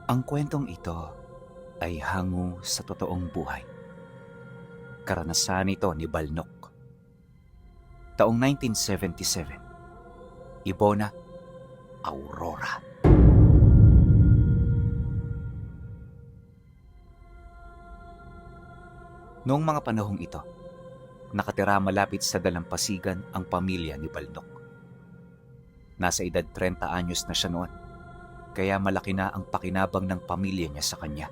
Ang kwentong ito ay hango sa totoong buhay. Karanasan ito ni Balnok. Taong 1977, Ibona, Aurora. Noong mga panahong ito, nakatira malapit sa dalampasigan ang pamilya ni Balnok. Nasa edad 30 anyos na siya noon, kaya malaki na ang pakinabang ng pamilya niya sa kanya.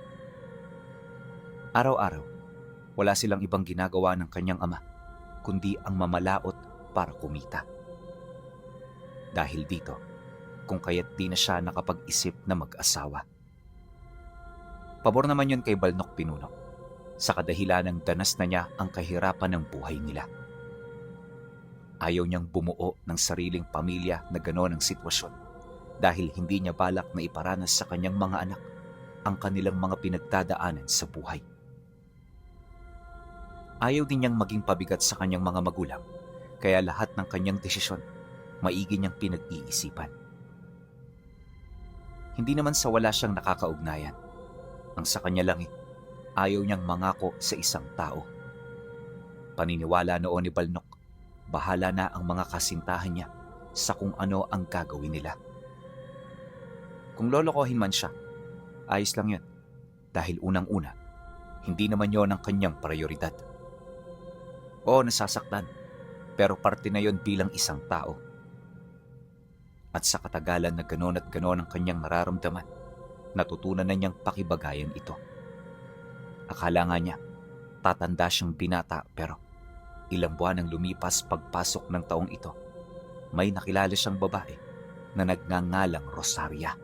Araw-araw, wala silang ibang ginagawa ng kanyang ama, kundi ang mamalaot para kumita. Dahil dito, kung kaya't di na siya nakapag-isip na mag-asawa. Pabor naman yun kay Balnok Pinuno, sa kadahilanang danas na niya ang kahirapan ng buhay nila. Ayaw niyang bumuo ng sariling pamilya na gano'n ang sitwasyon dahil hindi niya balak na iparanas sa kanyang mga anak ang kanilang mga pinagdadaanan sa buhay. Ayaw din niyang maging pabigat sa kanyang mga magulang, kaya lahat ng kanyang desisyon, maigi niyang pinag-iisipan. Hindi naman sa wala siyang nakakaugnayan. Ang sa kanya lang ayaw niyang mangako sa isang tao. Paniniwala noon ni Balnok, bahala na ang mga kasintahan niya sa kung ano ang gagawin nila. Kung lolokohin man siya, ayos lang yun. Dahil unang-una, hindi naman yon ang kanyang prioridad. Oo, nasasaktan, pero parte na yon bilang isang tao. At sa katagalan na ganon at ganon ang kanyang nararamdaman, natutunan na niyang pakibagayan ito. Akala nga niya, tatanda siyang binata, pero ilang buwan ang lumipas pagpasok ng taong ito, may nakilala siyang babae na nagngangalang Rosaria.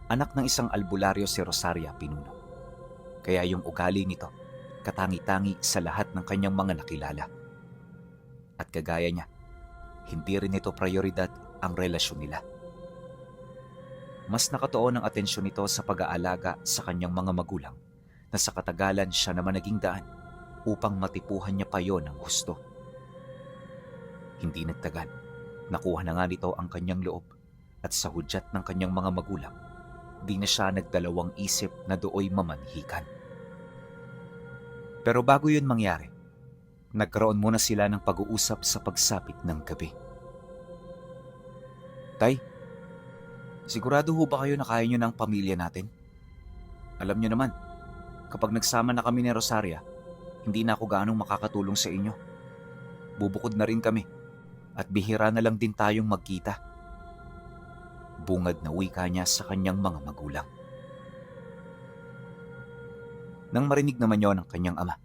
Anak ng isang albularyo si Rosaria Pinuno, kaya yung ugali nito katangi-tangi sa lahat ng kanyang mga nakilala. At kagaya niya, hindi rin ito prioridad ang relasyon nila. Mas nakatuon ang atensyon nito sa pag-aalaga sa kanyang mga magulang na sa katagalan siya naman naging daan upang matipuhan niya pa yon ng husto. Hindi nagtagal, nakuha na nga nito ang kanyang loob at sa hudyat ng kanyang mga magulang, di na siya nagdalawang isip na dooy mamanhikan. Pero bago yun mangyari, nagkaroon muna sila ng pag-uusap sa pagsapit ng gabi. Tay, sigurado ho ba kayo na kaya nyo ng pamilya natin? Alam nyo naman, kapag nagsama na kami ni Rosaria, hindi na ako gaanong makakatulong sa inyo. Bubukod na rin kami at bihira na lang din tayong magkita. Bungad na wika niya sa kanyang mga magulang. Nang marinig naman yon ng kanyang ama,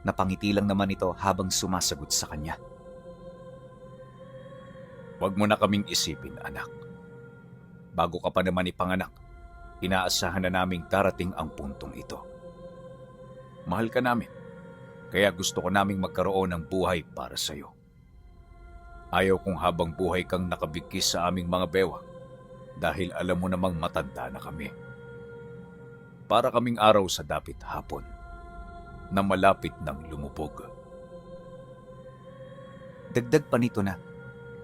napangiti lang naman ito habang sumasagot sa kanya. Huwag mo na kaming isipin, anak. Bago ka pa naman ipanganak, inaasahan na naming darating ang puntong ito. Mahal ka namin, kaya gusto ko naming magkaroon ng buhay para sa'yo. Ayaw kong habang buhay kang nakabigkis sa aming mga bewang dahil alam mo namang matanda na kami. Para kaming araw sa dapit hapon na malapit ng lumubog. Dagdag pa nito na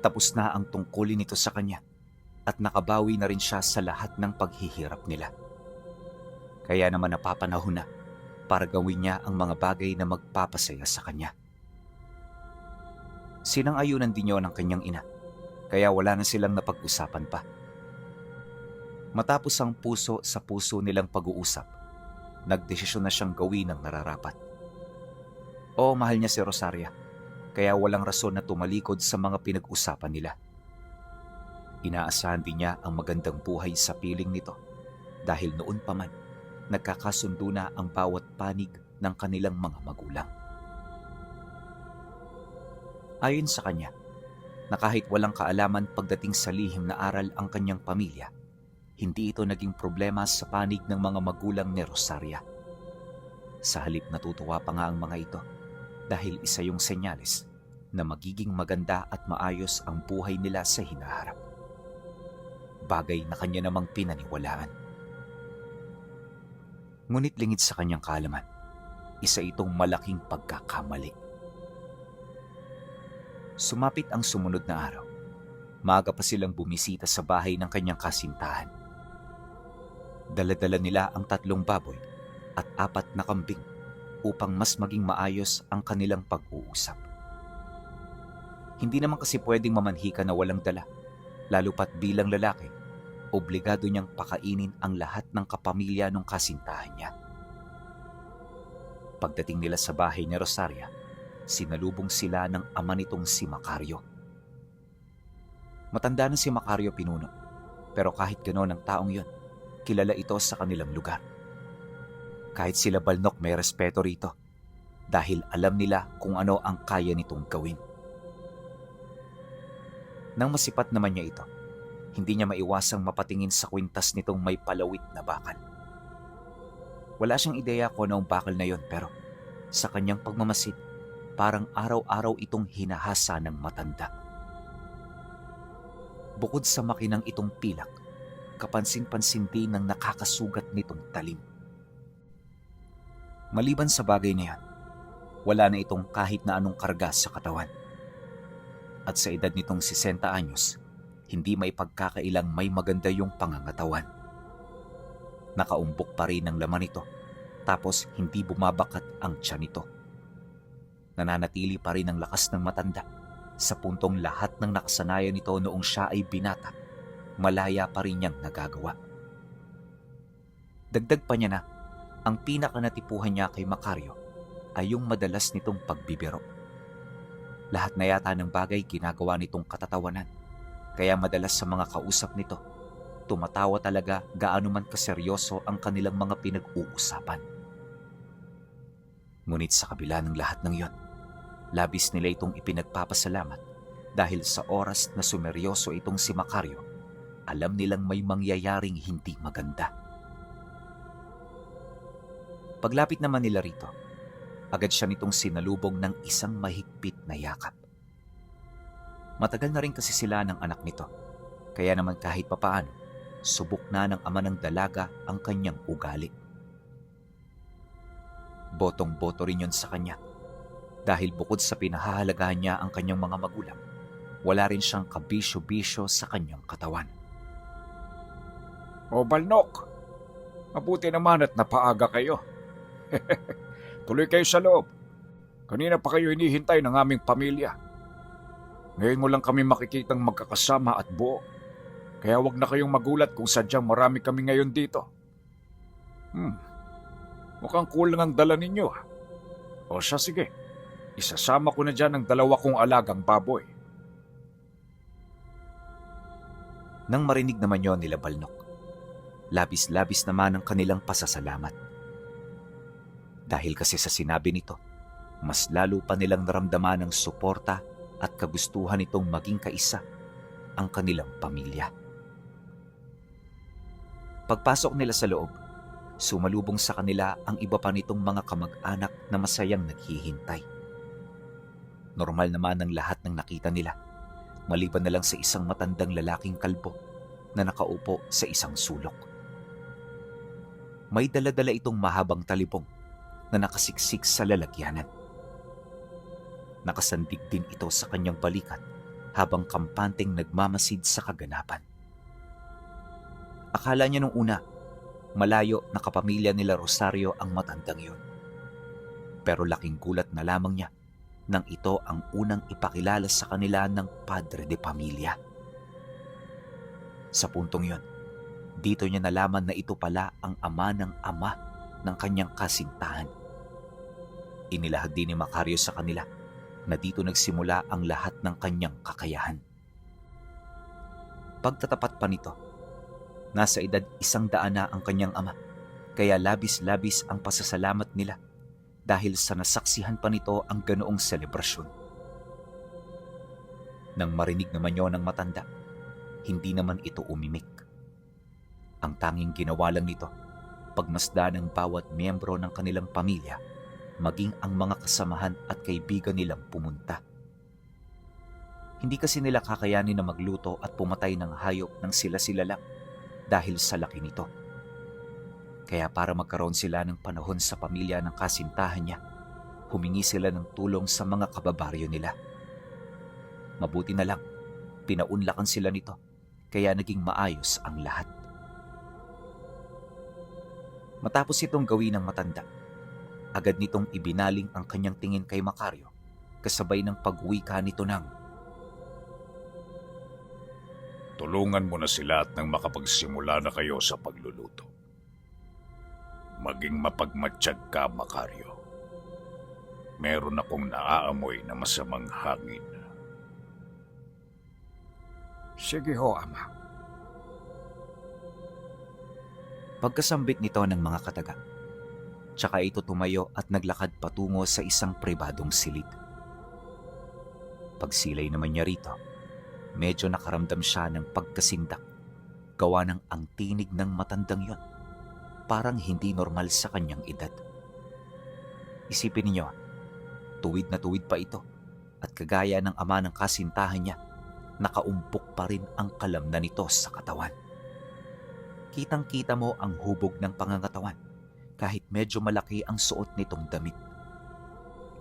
tapos na ang tungkulin nito sa kanya at nakabawi na rin siya sa lahat ng paghihirap nila. Kaya naman napapanahon na para gawin niya ang mga bagay na magpapasaya sa kanya. Sinang-ayunan din yun ng kanyang ina, kaya wala na silang napag-usapan pa. Matapos ang puso sa puso nilang pag-uusap, nagdesisyon na siyang gawin ang nararapat. Oo, mahal niya si Rosaria, kaya walang rason na tumalikod sa mga pinag-usapan nila. Inaasahan din niya ang magandang buhay sa piling nito dahil noon pa man, nagkakasundo na ang bawat panig ng kanilang mga magulang. Ayon sa kanya, na kahit walang kaalaman pagdating sa lihim na aral ang kanyang pamilya, hindi ito naging problema sa panig ng mga magulang ni Rosaria. Sa halip natutuwa pa nga ang mga ito dahil isa yung senyales na magiging maganda at maayos ang buhay nila sa hinaharap. Bagay na kanya namang pinaniwalaan. Ngunit lingid sa kanyang kaalaman, isa itong malaking pagkakamali. Sumapit ang sumunod na araw. Maaga pa silang bumisita sa bahay ng kanyang kasintahan. Dala-dala nila ang 3 baboy at 4 na kambing upang mas maging maayos ang kanilang pag-uusap. Hindi naman kasi pwedeng mamanhika na walang dala, lalo pat bilang lalaki, obligado niyang pakainin ang lahat ng kapamilya ng kasintahan niya. Pagdating nila sa bahay ni Rosaria, sinalubong sila ng ama nitong si Macario. Matanda na si Macario Pinuno, pero kahit gano'n ang taong yon, kilala ito sa kanilang lugar. Kahit sila Balnok may respeto rito, dahil alam nila kung ano ang kaya nitong gawin. Nang masipat naman niya ito, hindi niya maiwasang mapatingin sa kwintas nitong may palawit na bakal. Wala siyang ideya kung ano ang bakal na yon, pero sa kanyang pagmamasid, parang araw-araw itong hinahasa ng matanda. Bukod sa makinang itong pilak, kapansin-pansin din ng nakakasugat nitong talim. Maliban sa bagay na yan, wala na itong kahit na anong karga sa katawan. At sa edad nitong 60 anyos, hindi may pagkakailang may maganda yung pangangatawan. Nakaumbok pa rin ang laman nito, tapos hindi bumabakat ang tiyan nito. Nananatili pa rin ang lakas ng matanda, sa puntong lahat ng nakasanayan nito noong siya ay binata, malaya pa rin niyang nagagawa. Dagdag pa niya na, ang pinakanatipuhan niya kay Macario ay yung madalas nitong pagbibiro. Lahat na yata ng bagay ginagawa nitong katatawanan, kaya madalas sa mga kausap nito, tumatawa talaga gaano man kaseryoso ang kanilang mga pinag-uusapan. Ngunit sa kabila ng lahat ng yon, labis nila itong ipinagpapasalamat dahil sa oras na sumeryoso itong si Macario, alam nilang may mangyayaring hindi maganda. Paglapit naman nila rito, agad siya nitong sinalubong ng isang mahigpit na yakap. Matagal na rin kasi sila ng anak nito, kaya naman kahit papaano, subok na ng ama ng dalaga ang kanyang ugali. Botong-boto rin yun sa kanya, dahil bukod sa pinahahalagahan niya ang kanyang mga magulang, wala rin siyang kabisyo-bisyo sa kanyang katawan. O Balnok, mabuti naman at napaaga kayo. Tuloy kayo sa loob. Kanina pa kayo hinihintay ng aming pamilya. Ngayon mo lang kami makikitang magkakasama at buo. Kaya wag na kayong magulat kung sadyang marami kami ngayon dito. Mukhang kulang ang dala ninyo. O siya, sige. Isasama ko na dyan ang 2 kong alagang baboy. Nang marinig naman yon nila Balnok, labis-labis naman ang kanilang pasasalamat. Dahil kasi sa sinabi nito, mas lalo pa nilang naramdaman ang suporta at kagustuhan nitong maging kaisa ang kanilang pamilya. Pagpasok nila sa loob, sumalubong sa kanila ang iba pa nitong mga kamag-anak na masayang naghihintay. Normal naman ang lahat ng nakita nila, maliban na lang sa isang matandang lalaking kalbo na nakaupo sa isang sulok. May dala-dala itong mahabang talibong na nakasiksik sa lalagyanan. Nakasandig din ito sa kanyang balikat habang kampanteng nagmamasid sa kaganapan. Akala niya nung una, malayo na kapamilya nila Rosario ang matandang yun. Pero laking gulat na lamang niya nang ito ang unang ipakilala sa kanila ng padre de pamilya. Sa puntong yun, dito niya nalaman na ito pala ang ama ng ama ng kanyang kasintahan. Inilahad din ni Macario sa kanila na dito nagsimula ang lahat ng kanyang kakayahan. Pagtatapat pa nito, nasa edad 100 na ang kanyang ama, kaya labis-labis ang pasasalamat nila dahil sa nasaksihan pa nito ang ganoong selebrasyon. Nang marinig naman yon ng matanda, hindi naman ito umimik. Ang tanging ginawa lang nito, pagmasdan ng bawat miyembro ng kanilang pamilya, maging ang mga kasamahan at kaibigan nilang pumunta. Hindi kasi nila kakayanin na magluto at pumatay ng hayop ng sila-sila lang dahil sa laki nito. Kaya para magkaroon sila ng panahon sa pamilya ng kasintahan niya, humingi sila ng tulong sa mga kababaryo nila. Mabuti na lang, pinaunlakan sila nito, kaya naging maayos ang lahat. Matapos itong gawin ng matanda, agad nitong ibinaling ang kanyang tingin kay Macario kasabay ng pagwika nito ng, Tulungan mo na sila at nang makapagsimula na kayo sa pagluluto. Maging mapagmatsyag ka, Macario. Meron akong naaamoy na masamang hangin. Sige ho, Ama. Pagkasambit nito ng mga kataga, tsaka ito tumayo at naglakad patungo sa isang pribadong silid. Pagsilay naman niya rito, medyo nakaramdam siya ng pagkasindak, gawa ng ang tinig ng matandang yon. Parang hindi normal sa kanyang edad. Isipin ninyo, tuwid na tuwid pa ito at kagaya ng ama ng kasintahan niya, nakaumpok pa rin ang kalamnan nito sa katawan. Kitang-kita mo ang hubog ng pangangatawan kahit medyo malaki ang suot nitong damit.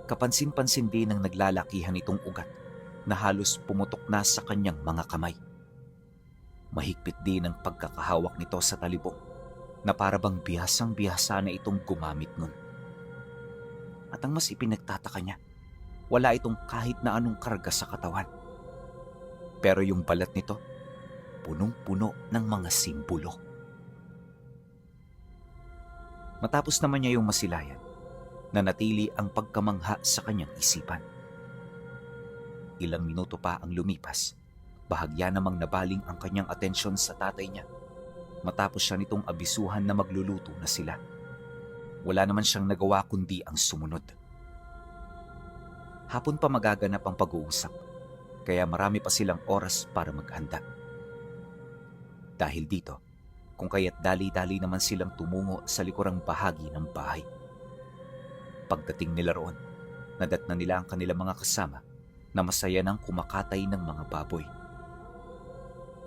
Kapansin-pansin din ang naglalakihan nitong ugat na halos pumutok na sa kanyang mga kamay. Mahigpit din ang pagkakahawak nito sa talibong na parabang bihasang-bihasa na itong gumamit nun. At ang mas ipinagtataka niya, wala itong kahit na anong karga sa katawan. Pero yung balat nito, punong-puno ng mga simbolo. Matapos naman niya yung masilayan, nanatili ang pagkamangha sa kanyang isipan. Ilang minuto pa ang lumipas, bahagya namang nabaling ang kanyang atensyon sa tatay niya. Matapos siya nitong abisuhan na magluluto na sila. Wala naman siyang nagawa kundi ang sumunod. Hapon pa magaganap ang pag-uusap, kaya marami pa silang oras para maghanda. Dahil dito, kung kaya't dali-dali naman silang tumungo sa likurang bahagi ng bahay. Pagdating nila roon, nadatna nila ang kanilang mga kasama na masaya nang kumakatay ng mga baboy.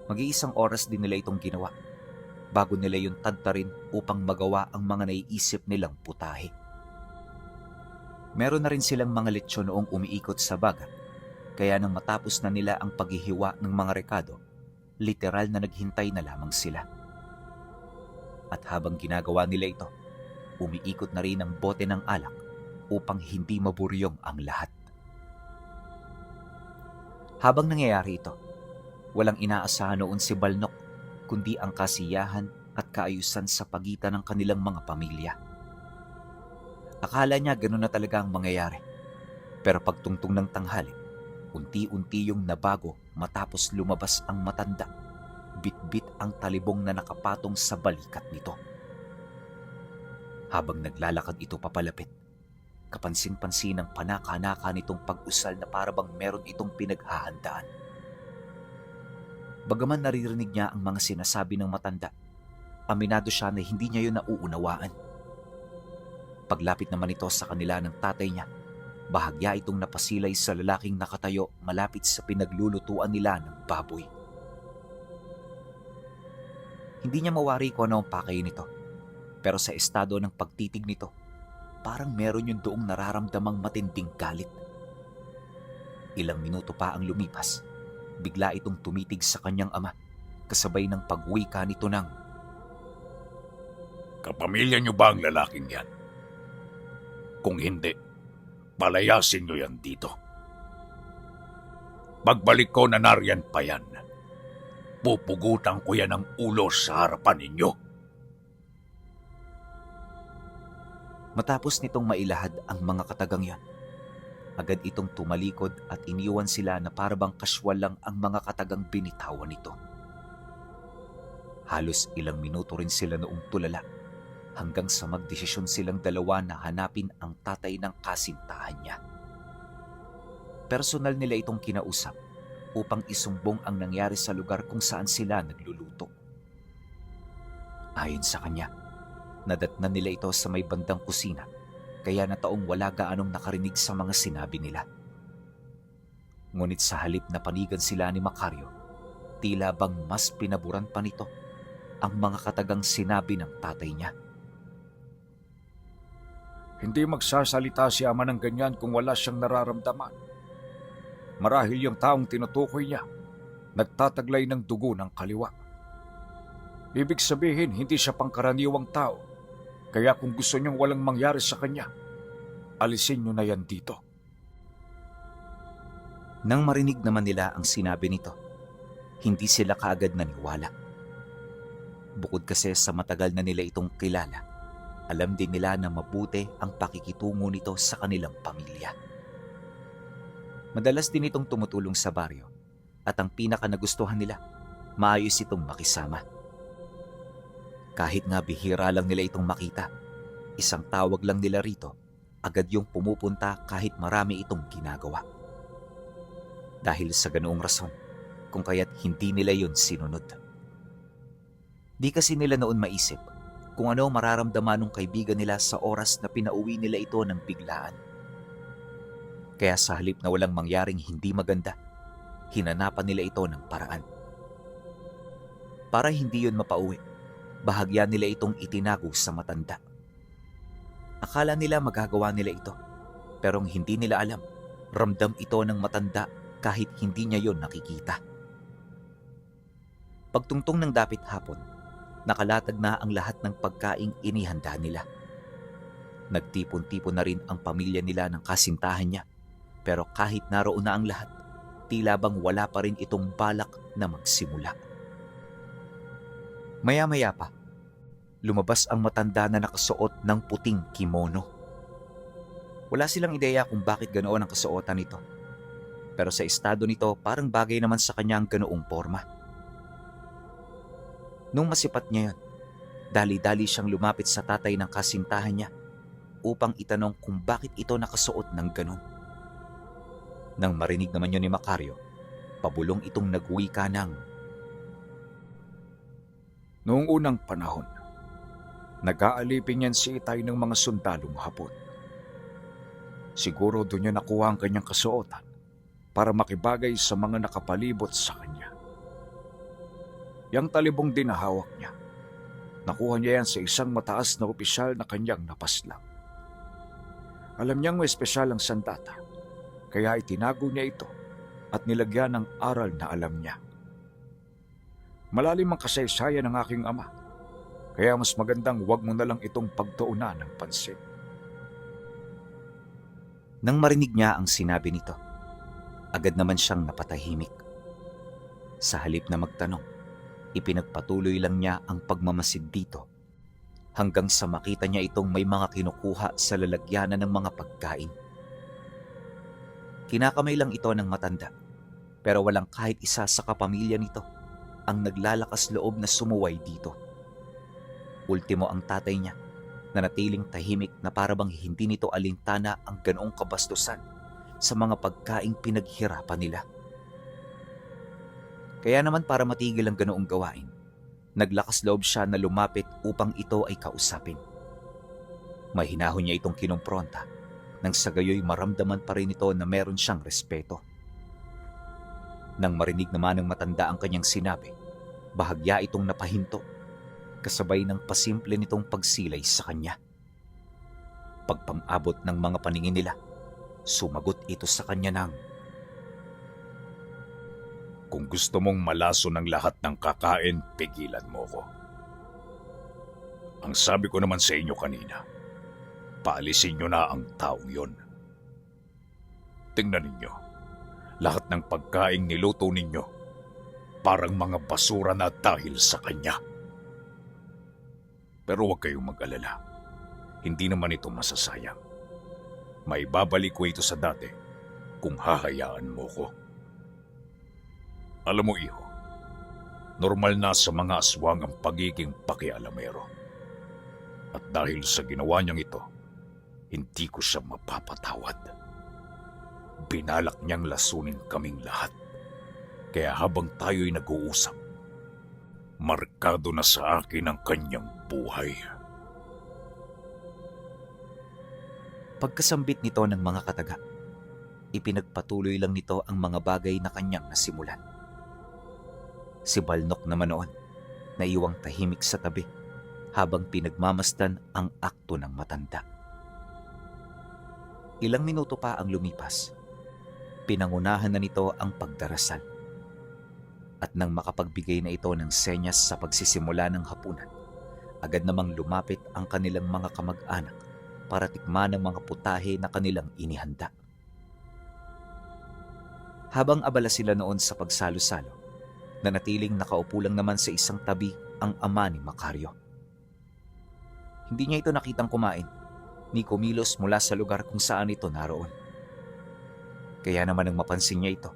Mag-iisang oras din nila itong ginawa bago nila yung tadtarin upang magawa ang mga naiisip nilang putahe. Meron na rin silang mga lechon noong umiikot sa baga, kaya nang matapos na nila ang paghihiwa ng mga rekado, literal na naghintay na lamang sila. At habang ginagawa nila ito, umiikot na rin ang bote ng alak upang hindi maburyong ang lahat. Habang nangyayari ito, walang inaasahan noon si Balnok kundi ang kasiyahan at kaayusan sa pagitan ng kanilang mga pamilya. Akala niya gano'n na talaga ang mangyayari. Pero pagtungtong ng tanghali, unti-unti yung nabago matapos lumabas ang matanda. Bit-bit ang talibong na nakapatong sa balikat nito. Habang naglalakad ito papalapit, kapansin-pansin ang panaka-naka nitong pag-usal na parabang meron itong pinaghahandaan. Bagaman naririnig niya ang mga sinasabi ng matanda, aminado siya na hindi niya yun nauunawaan. Paglapit naman ito sa kanila ng tatay niya, bahagya itong napasilay sa lalaking nakatayo malapit sa pinaglulutuan nila ng baboy. Hindi niya mawari kung ano ang pakay nito, pero sa estado ng pagtitig nito, parang meron yung doong nararamdamang matinding galit. Ilang minuto pa ang lumipas, bigla itong tumitig sa kanyang ama, kasabay ng pagwika nito ng, Kapamilya niyo ba ang lalaking yan? Kung hindi, palayasin niyo yan dito. Pagbalik ko na nariyan pa yan, pupugutan ko yan ng ulo sa harapan ninyo. Matapos nitong mailahad ang mga katagang yon, agad itong tumalikod at iniwan sila na parabang kaswal lang ang mga katagang binitawan nito. Halos ilang minuto rin sila noong tulala hanggang sa magdesisyon silang dalawa na hanapin ang tatay ng kasintahan niya. Personal nila itong kinausap upang isumbong ang nangyari sa lugar kung saan sila nagluluto. Ayon sa kanya, nadatnan nila ito sa may bandang kusina, kaya nataong wala gaanong nakarinig sa mga sinabi nila. Ngunit sa halip na panigan sila ni Macario, tila bang mas pinaburan pa nito ang mga katagang sinabi ng tatay niya. Hindi magsasalita si ama ng ganyan kung wala siyang nararamdaman. Marahil yung taong tinutukoy niya, nagtataglay ng dugo ng kaliwa. Ibig sabihin, hindi siya pangkaraniwang tao. Kaya kung gusto niyong walang mangyari sa kanya, alisin niyo na yan dito. Nang marinig naman nila ang sinabi nito, hindi sila kaagad naniwala. Bukod kasi sa matagal na nila itong kilala, alam din nila na mabuti ang pakikitungo nito sa kanilang pamilya. Madalas din itong tumutulong sa baryo at ang pinaka nagustuhan nila, maayos itong makisama. Kahit nga bihira lang nila itong makita, isang tawag lang nila rito, agad yung pumupunta kahit marami itong ginagawa. Dahil sa ganoong rason, kung kaya't hindi nila yun sinunod. Di kasi nila noon maisip kung ano mararamdaman ng kaibigan nila sa oras na pinauwi nila ito ng biglaan. Kaya sa halip na walang mangyaring hindi maganda, hinanapan nila ito ng paraan. Para hindi yun mapauwi, bahagya nila itong itinago sa matanda. Akala nila magagawa nila ito, pero hindi nila alam, ramdam ito ng matanda kahit hindi niya yon nakikita. Pagtungtong ng dapit hapon, nakalatag na ang lahat ng pagkaing inihanda nila. Nagtipon-tipon na rin ang pamilya nila ng kasintahan niya, pero kahit naroon na ang lahat, tila bang wala pa rin itong balak na magsimula. Maya-maya pa, lumabas ang matanda na nakasuot ng puting kimono. Wala silang ideya kung bakit ganoon ang kasuotan nito. Pero sa estado nito, parang bagay naman sa kanya ang ganoong porma. Nung masipat niya yun, dali-dali siyang lumapit sa tatay ng kasintahan niya upang itanong kung bakit ito nakasuot ng ganon. Nang marinig naman yun ni Macario, pabulong itong nagwika ng, Noong unang panahon, nag-aalipin yan si Itay ng mga sundalong Hapon. Siguro doon niya nakuha ang kanyang kasuotan para makibagay sa mga nakapalibot sa kanya. Yang talibong din na hawak niya, nakuha niya yan sa isang mataas na opisyal na kanyang napaslang. Alam niyang may espesyal ang sandata, kaya itinago niya ito at nilagyan ng aral na alam niya. Malalim ang kasaysayan ng aking ama, kaya mas magandang huwag mo na lang itong pagtuunan ng pansin. Nang marinig niya ang sinabi nito, agad naman siyang napatahimik. Sa halip na magtanong, ipinagpatuloy lang niya ang pagmamasid dito hanggang sa makita niya itong may mga kinukuha sa lalagyanan ng mga pagkain. Kinakamay lang ito ng matanda, pero walang kahit isa sa kapamilya nito ang naglalakas loob na sumuway dito. Ultimo ang tatay niya, na natiling tahimik na parabang hindi nito alintana ang ganoong kabastusan sa mga pagkaing pinaghirapan nila. Kaya naman para matigil ang ganoong gawain, naglakas loob siya na lumapit upang ito ay kausapin. Mahinahon niya itong kinumpronta, nang sa gayoy maramdaman pa rin ito na meron siyang respeto. Nang marinig naman ng matanda ang kanyang sinabi, bahagya itong napahinto, kasabay ng pasimple nitong pagsilay sa kanya. Pagpang-abot ng mga paningin nila, sumagot ito sa kanya ng, Kung gusto mong malaso ng lahat ng kakain, pigilan mo ko. Ang sabi ko naman sa inyo kanina, paalisin nyo na ang taong yon. Tingnan ninyo, lahat ng pagkaing niluto ninyo, parang mga basura na dahil sa kanya. Pero huwag kayong mag-alala, hindi naman ito masasayang. May babalik ko ito sa dati kung hahayaan mo ko. Alam mo, iho, normal na sa mga aswang ang pagiging pakialamero. At dahil sa ginawa niyang ito, hindi ko siya mapapatawad. Binalak niyang lasunin kaming lahat. Kaya habang tayo'y nag-uusap, markado na sa akin ang kanyang buhay. Pagkasambit nito ng mga kataga, ipinagpatuloy lang nito ang mga bagay na kanyang nasimulan. Si Balnok naman noon, naiwang tahimik sa tabi habang pinagmamasdan ang akto ng matanda. Ilang minuto pa ang lumipas, pinangunahan na nito ang pagdarasal. At nang makapagbigay na ito ng senyas sa pagsisimula ng hapunan, agad namang lumapit ang kanilang mga kamag-anak para tikman ang mga putahe na kanilang inihanda. Habang abala sila noon sa pagsalo-salo, nanatiling nakaupo lang naman sa isang tabi ang ama ni Macario. Hindi niya ito nakitang kumain ni kumilos mula sa lugar kung saan ito naroon. Kaya naman nang mapansin niya ito,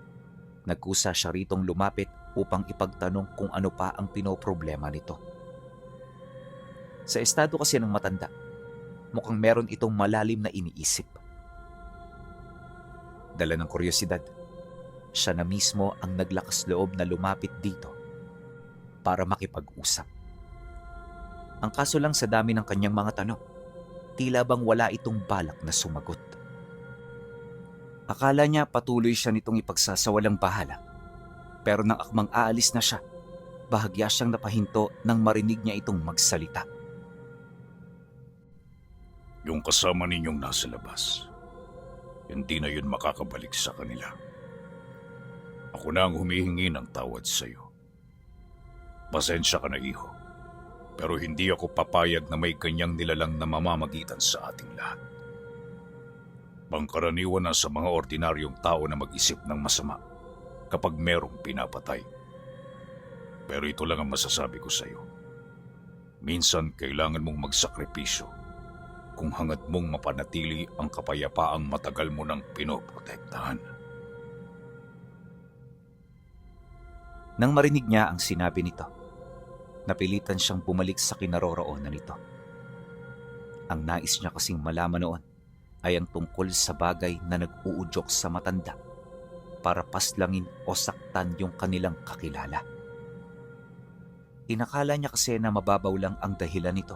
nagkusa siya ritong lumapit upang ipagtanong kung ano pa ang pinoproblema nito. Sa estado kasi ng matanda, mukhang meron itong malalim na iniisip. Dala ng kuryosidad, siya na mismo ang naglakas loob na lumapit dito para makipag-usap. Ang kaso lang sa dami ng kanyang mga tanong, tila bang wala itong balak na sumagot. Akala niya patuloy siya nitong ipagsasawalang bahala, pero nang akmang aalis na siya, bahagya siyang napahinto nang marinig niya itong magsalita. Yung kasama ninyong nasa labas, hindi na yun makakabalik sa kanila. Ako na ang humihingi ng tawad sa iyo. Pasensya ka na, iho. Pero hindi ako papayag na may kanyang nilalang na mamamagitan sa ating lahat. Pangkaraniwan na sa mga ordinaryong tao na mag-isip ng masama kapag merong pinapatay. Pero ito lang ang masasabi ko sa iyo. Minsan kailangan mong magsakripisyo kung hangad mong mapanatili ang kapayapaang matagal mo nang pinoprotektahan. Nang marinig niya ang sinabi nito, napilitan siyang bumalik sa kinaroroonan nito. Ang nais niya kasing malaman noon ay ang tungkol sa bagay na nag-uudyok sa matanda para paslangin o saktan yung kanilang kakilala. Inakala niya kasi na mababaw lang ang dahilan nito,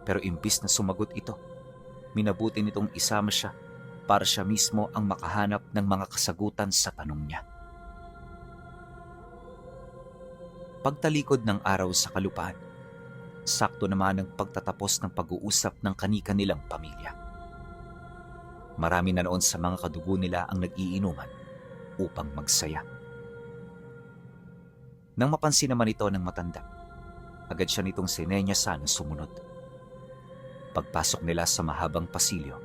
pero imbis na sumagot ito, minabuti nitong isama siya para siya mismo ang makahanap ng mga kasagutan sa tanong niya. Pagtalikod ng araw sa kalupaan, sakto naman ang pagtatapos ng pag-uusap ng kani-kanilang pamilya. Marami na noon sa mga kadugo nila ang nag-iinuman upang magsaya. Nang mapansin naman ito ng matanda, agad siya nitong sinenyasa na sumunod. Pagpasok nila sa mahabang pasilyo,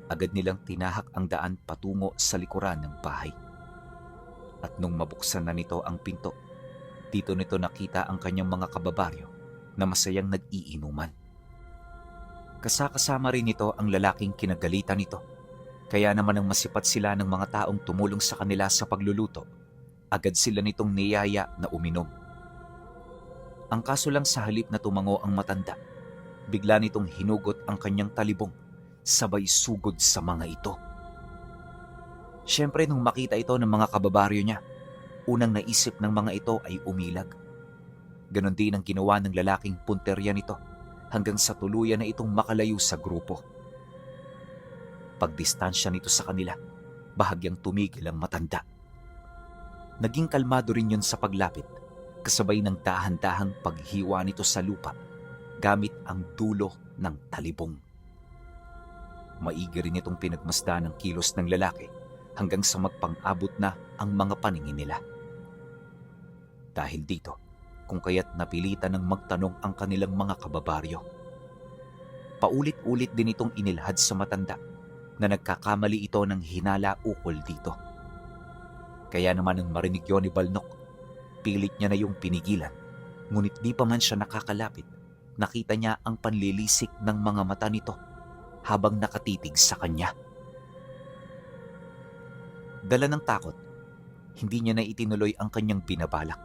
agad nilang tinahak ang daan patungo sa likuran ng bahay. At nung mabuksan na nito ang pinto, dito nito nakita ang kanyang mga kababaryo na masayang nag-iinuman. Kasama rin nito ang lalaking kinagalitan nito. Kaya naman nang masipat sila ng mga taong tumulong sa kanila sa pagluluto, agad sila nitong niyaya na uminom. Ang kaso lang sa halip na tumango ang matanda, bigla nitong hinugot ang kanyang talibong, sabay sugod sa mga ito. Siyempre nung makita ito ng mga kababaryo niya, unang naisip ng mga ito ay umilag. Ganon din ang ginawa ng lalaking punterya nito hanggang sa tuluyan na itong makalayo sa grupo. Pagdistansya nito sa kanila, bahagyang tumigil ang matanda. Naging kalmado rin yun sa paglapit, kasabay ng dahan-dahang paghiwa nito sa lupa gamit ang dulo ng talibong. Maigi rin itong pinagmasdan ng kilos ng lalaki hanggang sa magpang-abot na ang mga paningin nila. Dahil dito, kung kaya't napilitan ng magtanong ang kanilang mga kababaryo. Paulit-ulit din itong inilhad sa matanda na nagkakamali ito ng hinala ukol dito. Kaya naman nang marinig yun ni Balnok, pilit niya na yung pinigilan, ngunit di pa man siya nakakalapit, nakita niya ang panlilisik ng mga mata nito habang nakatitig sa kanya. Dala ng takot, hindi niya na itinuloy ang kanyang binabalak.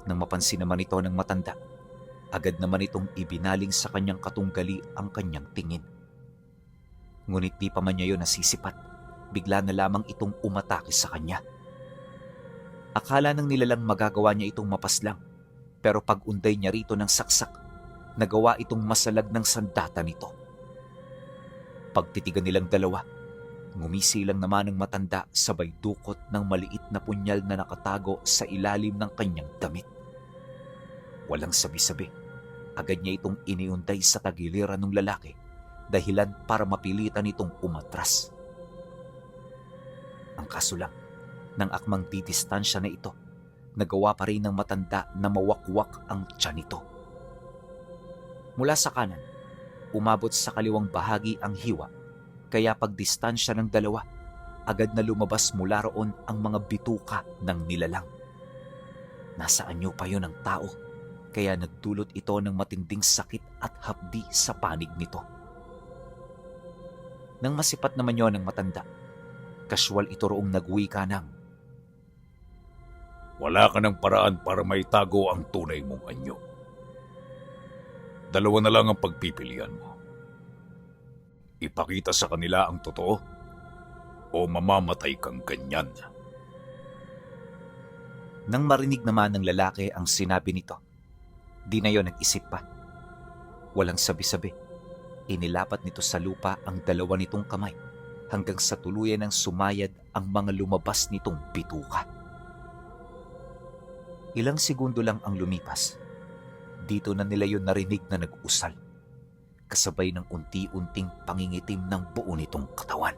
Nang mapansin naman ito ng matanda, agad naman itong ibinaling sa kanyang katunggali ang kanyang tingin. Ngunit di pa man niya yun nasisipat, bigla na lamang itong umatake sa kanya. Akala ng nilalang magagawa niya itong mapaslang, pero pag-unday niya rito ng saksak, nagawa itong masalag ng sandata nito. Pagtitigan nilang dalawa, ngumisi lang naman ang matanda sabay dukot ng maliit na punyal na nakatago sa ilalim ng kanyang damit. Walang sabi-sabi, agad niya itong iniunday sa tagiliran ng lalaki, dahilan para mapilitan itong umatras. Ang kaso lang, nang akmang didistansya na ito, nagawa pa rin ng matanda na mawakwak ang tiyan nito. Mula sa kanan, umabot sa kaliwang bahagi ang hiwa, kaya pagdistansya ng dalawa, agad na lumabas mula roon ang mga bituka ng nilalang. Nasa anyo pa yun ng tao, kaya nagdulot ito ng matinding sakit at hapdi sa panig nito. Nang masipat naman yon ng matanda, kasyual ito roong nagwika ng, Wala ka ng paraan para maitago ang tunay mong anyo. Dalawa na lang ang pagpipilian mo. Ipakita sa kanila ang totoo o mamamatay kang ganyan. Nang marinig naman ng lalaki ang sinabi nito, di na yon nag-isip pa. Walang sabi-sabi, inilapat nito sa lupa ang dalawa nitong kamay hanggang sa tuluyan ng sumayad ang mga lumabas nitong bituka. Ilang segundo lang ang lumipas. Dito na nila yon narinig na nag-usal, kasabay ng unti-unting pangingitim ng buo nitong katawan.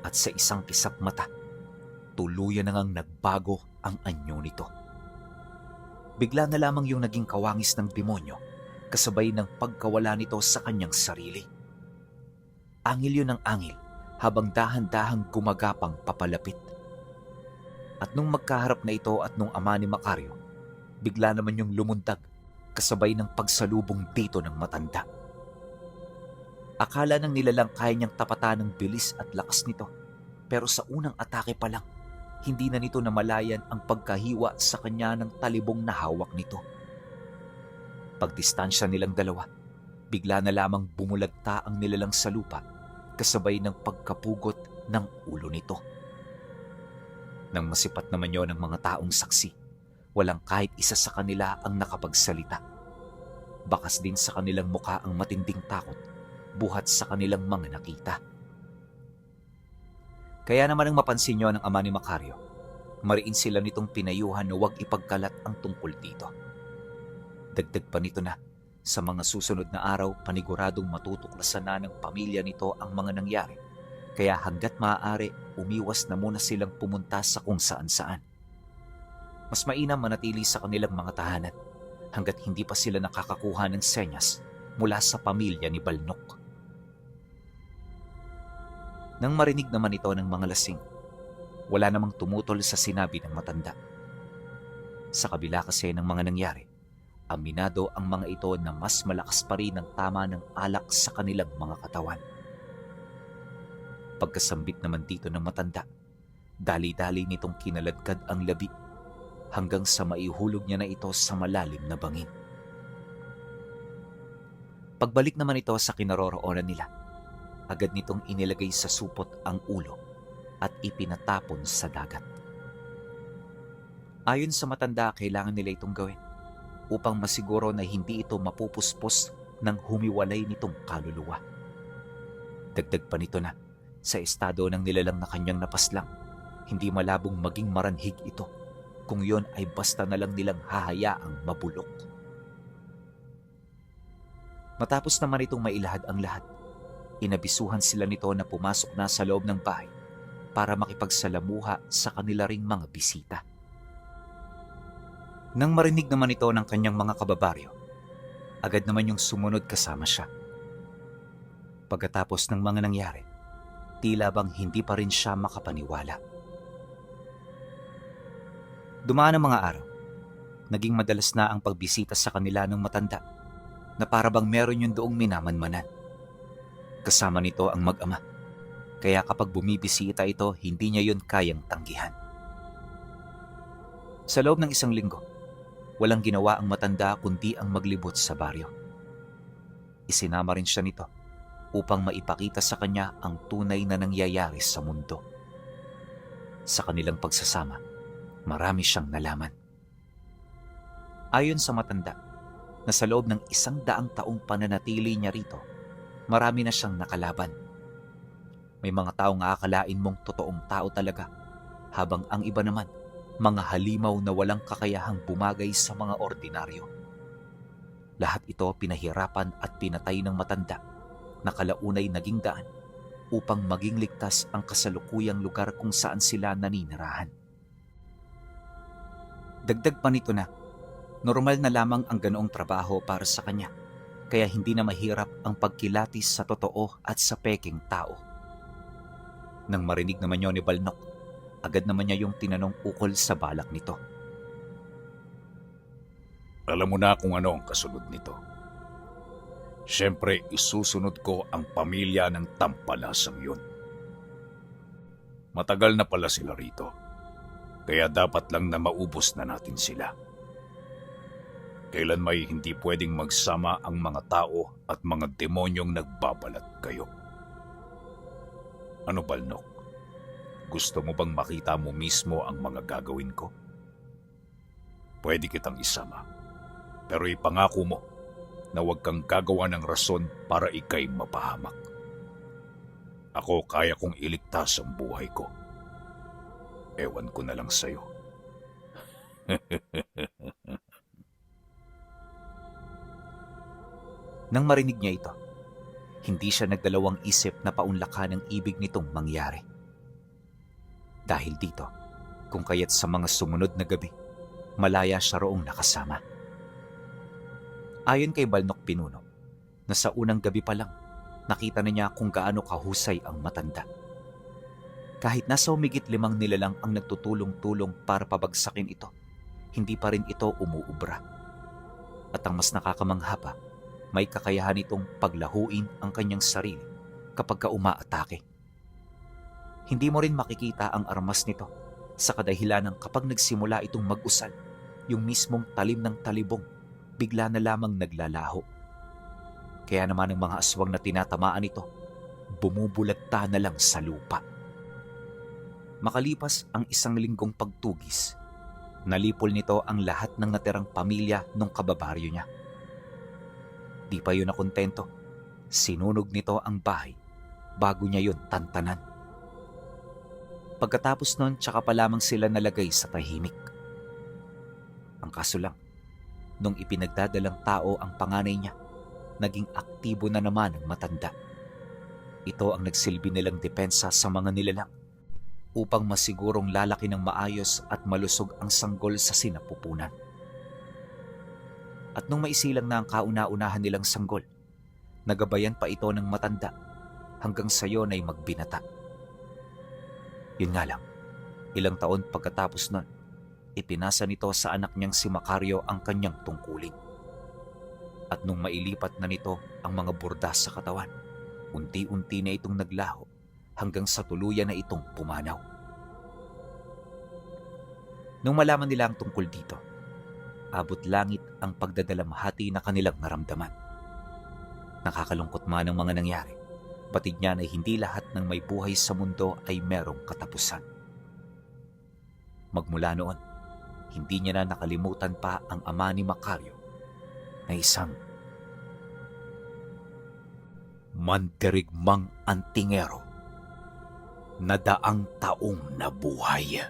At sa isang kisap mata, tuluyan na ngang nagbago ang anyo nito. Bigla na lamang yung naging kawangis ng demonyo, kasabay ng pagkawala nito sa kanyang sarili. Angil yun ng angil, habang dahan-dahang gumagapang papalapit. At nung magkaharap na ito at nung ama ni Macario, bigla naman yung lumundag, kasabay ng pagsalubong dito ng matanda. Akala ng nilalang kaya niyang tapatan ng bilis at lakas nito, pero sa unang atake pa lang, hindi na nito namalayan ang pagkahiwa sa kanya ng talibong na hawak nito. Pagdistansya nilang dalawa, bigla na lamang bumulagta ang nilalang sa lupa, kasabay ng pagkapugot ng ulo nito. Nang masipat naman yon ng mga taong saksi, walang kahit isa sa kanila ang nakapagsalita. Bakas din sa kanilang mukha ang matinding takot, buhat sa kanilang mga nakita. Kaya naman ang mapansin nyo ng ama ni Macario, mariin sila nitong pinayuhan na huwag ipagkalat ang tungkol dito. Dagdag pa nito na, sa mga susunod na araw, paniguradong matutuklasan na ng pamilya nito ang mga nangyari, kaya hanggat maaari, umiwas na muna silang pumunta sa kung saan-saan. Mas mainam manatili sa kanilang mga tahanan, hanggat hindi pa sila nakakakuha ng senyas mula sa pamilya ni Balnok. Nang marinig naman ito ng mga lasing, wala namang tumutol sa sinabi ng matanda. Sa kabila kasi ng mga nangyari, aminado ang mga ito na mas malakas pa rin ang tama ng alak sa kanilang mga katawan. Pagkasambit naman dito ng matanda, dali-dali nitong kinaladkad ang labi hanggang sa maihulog niya na ito sa malalim na bangin. Pagbalik naman ito sa kinaroroonan nila, agad nitong inilagay sa supot ang ulo at ipinatapon sa dagat. Ayon sa matanda, kailangan nila itong gawin upang masiguro na hindi ito mapupuspos ng humiwalay nitong kaluluwa. Dagdag pa nito na, sa estado ng nilalang na kanyang napaslang, hindi malabong maging maranhig ito kung yon ay basta na lang nilang hahayaang mabulok. Matapos naman itong mailahad ang lahat, inabisuhan sila nito na pumasok na sa loob ng bahay para makipagsalamuha sa kanila ring mga bisita. Nang marinig naman ito ng kanyang mga kababaryo, agad naman yung sumunod kasama siya. Pagkatapos ng mga nangyari, tila bang hindi pa rin siya makapaniwala. Dumaan ang mga araw, naging madalas na ang pagbisita sa kanila ng matanda na para bang meron yung doong minamanmanan. Kasama nito ang mag-ama, kaya kapag bumibisita ito, hindi niya yun kayang tanggihan. Sa loob ng isang linggo, walang ginawa ang matanda kundi ang maglibot sa baryo. Isinama rin siya nito upang maipakita sa kanya ang tunay na nangyayari sa mundo. Sa kanilang pagsasama, marami siyang nalaman. Ayon sa matanda, na sa loob ng 100 taong pananatili niya rito, marami na siyang nakalaban. May mga taong aakalain mong totoong tao talaga, habang ang iba naman, mga halimaw na walang kakayahang bumagay sa mga ordinaryo. Lahat ito pinahirapan at pinatay ng matanda na kalaunay naging daan upang maging ligtas ang kasalukuyang lugar kung saan sila naninirahan. Dagdag pa nito na, Normal na lamang ang ganoong trabaho para sa kanya, kaya hindi na mahirap ang pagkilatis sa totoo at sa peking tao. Nang marinig naman yun ni Balnok, agad naman niya yung tinanong ukol sa balak nito. Alam mo na kung ano ang kasunod nito. Siyempre, isusunod ko ang pamilya ng tampalasang yun. Matagal na pala sila rito, kaya dapat lang na maubos na natin sila. Kailan may hindi pwedeng magsama ang mga tao at mga demonyong nagbabalat kayo. Ano, Balnok? Gusto mo bang makita mo mismo ang mga gagawin ko? Pwede kitang isama, pero ipangako mo na huwag kang gagawa ng rason para ikay mapahamak. Ako kaya kong iligtas ang buhay ko. Ewan ko na lang sa'yo. Nang marinig niya ito, hindi siya nagdalawang isip na paunlakan ang ibig nitong mangyari. Dahil dito, kung kaya't sa mga sumunod na gabi, malaya siya roong nakasama. Ayon kay Balnok Pinuno, na sa unang gabi pa lang, nakita na niya kung gaano kahusay ang matanda. Kahit nasa humigit 5 nilalang ang nagtutulong-tulong para pabagsakin ito, hindi pa rin ito umuubra. At ang mas nakakamangha pa, may kakayahan itong paglahuin ang kanyang sarili kapag umaatake. Hindi mo rin makikita ang armas nito sa kadahilan ng kapag nagsimula itong mag-usal, yung mismong talim ng talibong bigla na lamang naglalaho. Kaya naman ang mga aswang na tinatamaan ito, bumubulagta na lang sa lupa. Makalipas ang 1 linggong pagtugis, nalipol nito ang lahat ng natirang pamilya ng kababaryo niya. Di pa yun nakontento, sinunog nito ang bahay bago niya yun tantanan. Pagkatapos nun, tsaka pa lamang sila nalagay sa tahimik. Ang kaso lang, nung ipinagdadalang tao ang panganay niya, naging aktibo na naman ang matanda. Ito ang nagsilbi nilang depensa sa mga nilalang upang masigurong lalaki ng maayos at malusog ang sanggol sa sinapupunan. At nung maisilang na ang kauna-unahan nilang sanggol, nagabayan pa ito ng matanda hanggang sa yon ay magbinata. Yun nga lang, ilang taon pagkatapos nun, ipinasa nito sa anak niyang si Macario ang kanyang tungkulin. At nung mailipat na nito ang mga burdas sa katawan, unti-unti na itong naglaho hanggang sa tuluyan na itong pumanaw. Nung malaman nila ang tungkol dito, abot langit ang pagdadalamhati na kanilang naramdaman. Nakakalungkot man ang mga nangyari, batid niya na hindi lahat ng may buhay sa mundo ay merong katapusan. Magmula noon, hindi niya na nakalimutan pa ang ama ni Macario na isang mandirigmang antingero na 100 taong nabuhay.